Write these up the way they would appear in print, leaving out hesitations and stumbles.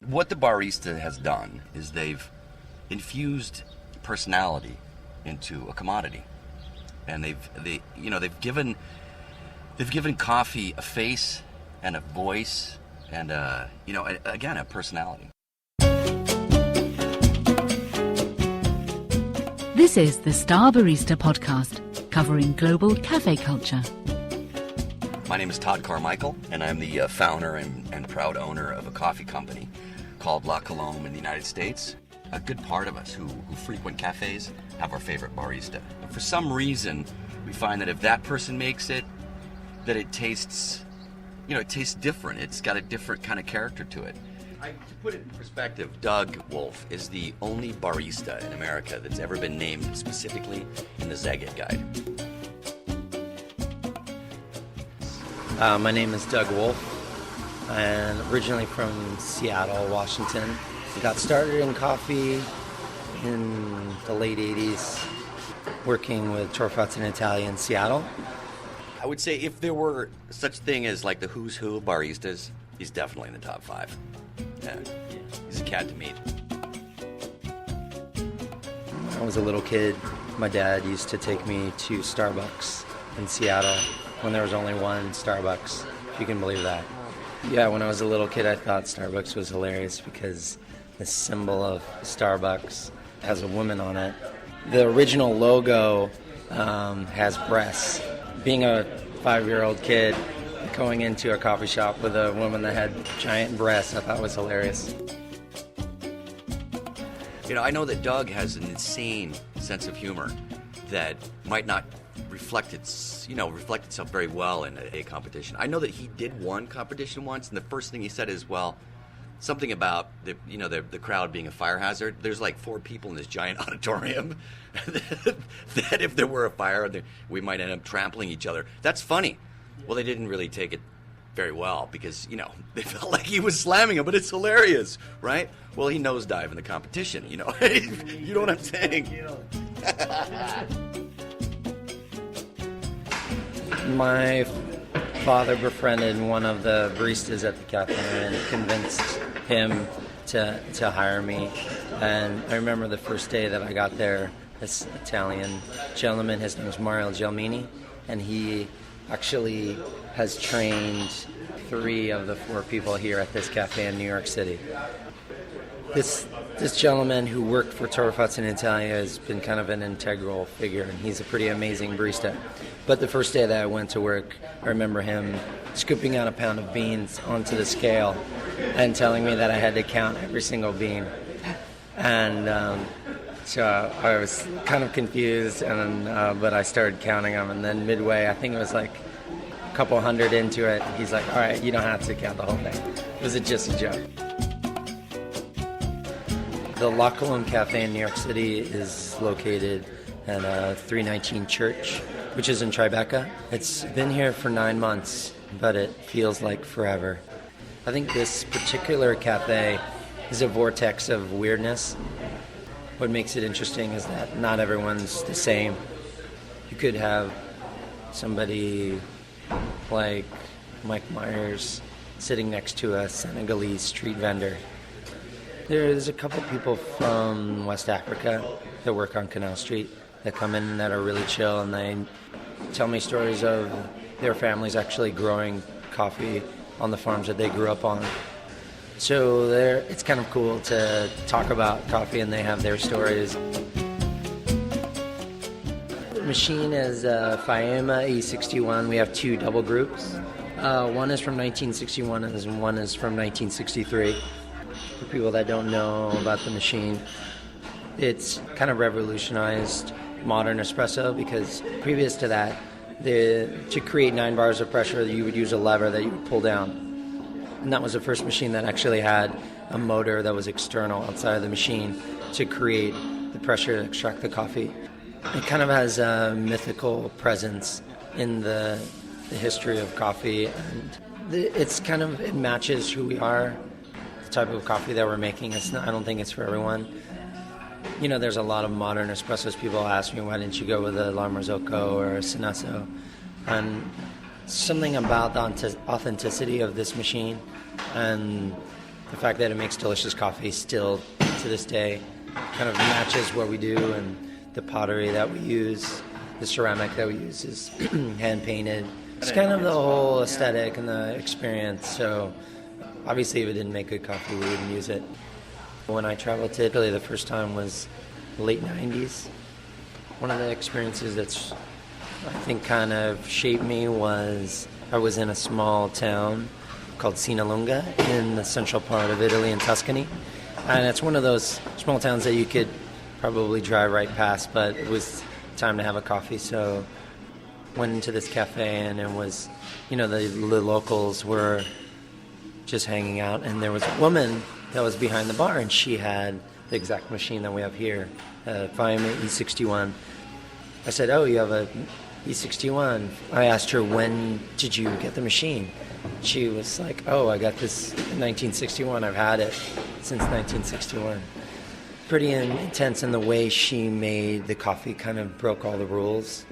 What the barista has done is they've infused personality into a commodity, and they've given coffee a face and a voice and again a personality. This is the Starbarista podcast, covering global cafe culture. My name is Todd Carmichael, and I'm the founder and proud owner of a coffee company called La Colombe in the United States. A good part of us who frequent cafes have our favorite barista. But for some reason, we find that if that person makes it, that it tastes different. It's got a different kind of character to it. To put it in perspective, Doug Wolfe is the only barista in America that's ever been named specifically in the Zagat Guide. My name is Doug Wolfe, and originally from Seattle, Washington. I got started in coffee in the late 80s, working with Torrefazione Italia in Seattle. I would say if there were such thing as like the who's who of baristas, he's definitely in the top 5. Yeah, he's a cat to meet. When I was a little kid, my dad used to take me to Starbucks in Seattle when there was only one Starbucks, if you can believe that. Yeah, when I was a little kid, I thought Starbucks was hilarious because the symbol of Starbucks has a woman on it. The original logo has breasts. Being a 5-year-old kid going into a coffee shop with a woman that had giant breasts, I thought was hilarious. I know that Doug has an insane sense of humor that might not reflect itself very well in a competition. I know that he did one competition once, and the first thing he said is, something about the crowd being a fire hazard. There's like 4 people in this giant auditorium that if there were a fire, we might end up trampling each other. That's funny. Well, they didn't really take it very well because, they felt like he was slamming them, but it's hilarious, right? Well, he nosedive in the competition, You know what I'm saying? My father befriended one of the baristas at the cafe and convinced him to hire me. And I remember the first day that I got there, this Italian gentleman, his name was Mario Gelmini, and he actually has trained 3 of the 4 people here at this cafe in New York City. This gentleman who worked for Torrefazione Italia has been kind of an integral figure, and he's a pretty amazing barista. But the first day that I went to work, I remember him scooping out a pound of beans onto the scale and telling me that I had to count every single bean. And so I was kind of confused, but I started counting them. And then midway, I think it was like a couple hundred into it, he's like, all right, you don't have to count the whole thing. It was just a joke. The La Colombe Cafe in New York City is located at 319 Church, which is in Tribeca. It's been here for 9 months, but it feels like forever. I think this particular cafe is a vortex of weirdness. What makes it interesting is that not everyone's the same. You could have somebody like Mike Myers sitting next to a Senagalese street vendor. There's a couple people from West Africa that work on Canal Street that come in that are really chill, and they tell me stories of their families actually growing coffee on the farms that they grew up on. So it's kind of cool to talk about coffee, and they have their stories. The machine is Faema E61. We have 2 double groups. One is from 1961 and one is from 1963. For people that don't know about the machine, it's kind of revolutionized modern espresso because previous to that, to create 9 bars of pressure, you would use a lever that you would pull down. And that was the first machine that actually had a motor that was external outside of the machine to create the pressure to extract the coffee. It kind of has a mythical presence in the history of coffee, and it matches who we are. The type of coffee that we're making, I don't think it's for everyone. There's a lot of modern espressos. People ask me, why didn't you go with a La Marzocco or a Senasso? And something about the authenticity of this machine and the fact that it makes delicious coffee still to this day kind of matches what we do, and the pottery that we use, the ceramic that we use is hand painted. It's kind of the whole aesthetic and the experience. So obviously if it didn't make good coffee, we wouldn't use it. When I traveled to Italy the first time was late 90s. One of the experiences that's, I think, kind of shaped me was I was in a small town called Senagalese in the central part of Italy in Tuscany. And it's one of those small towns that you could probably drive right past, but it was time to have a coffee, so went into this cafe, and it was, the locals were just hanging out, and there was a woman that was behind the bar, and she had the exact machine that we have here, Fiame E61. I said, "Oh, you have a E61." I asked her, "When did you get the machine?" She was like, "Oh, I got this in 1961. I've had it since 1961." Pretty intense in the way she made the coffee, kind of broke all the rules.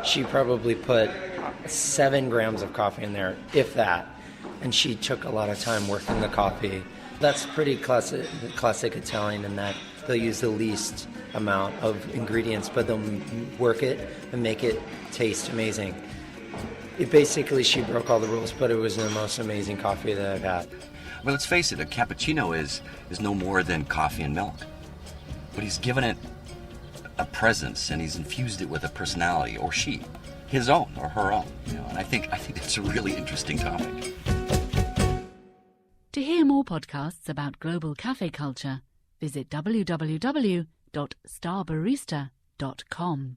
She probably put 7 grams of coffee in there, if that, and she took a lot of time working the coffee. That's pretty classic Italian in that they'll use the least amount of ingredients, but they'll work it and make it taste amazing. She broke all the rules, but it was the most amazing coffee that I've had. Well, let's face it, a cappuccino is no more than coffee and milk. But he's given it a presence, and he's infused it with a personality, or she, his own or her own. And I think it's a really interesting topic. To hear more podcasts about global cafe culture, visit www.starbarista.com.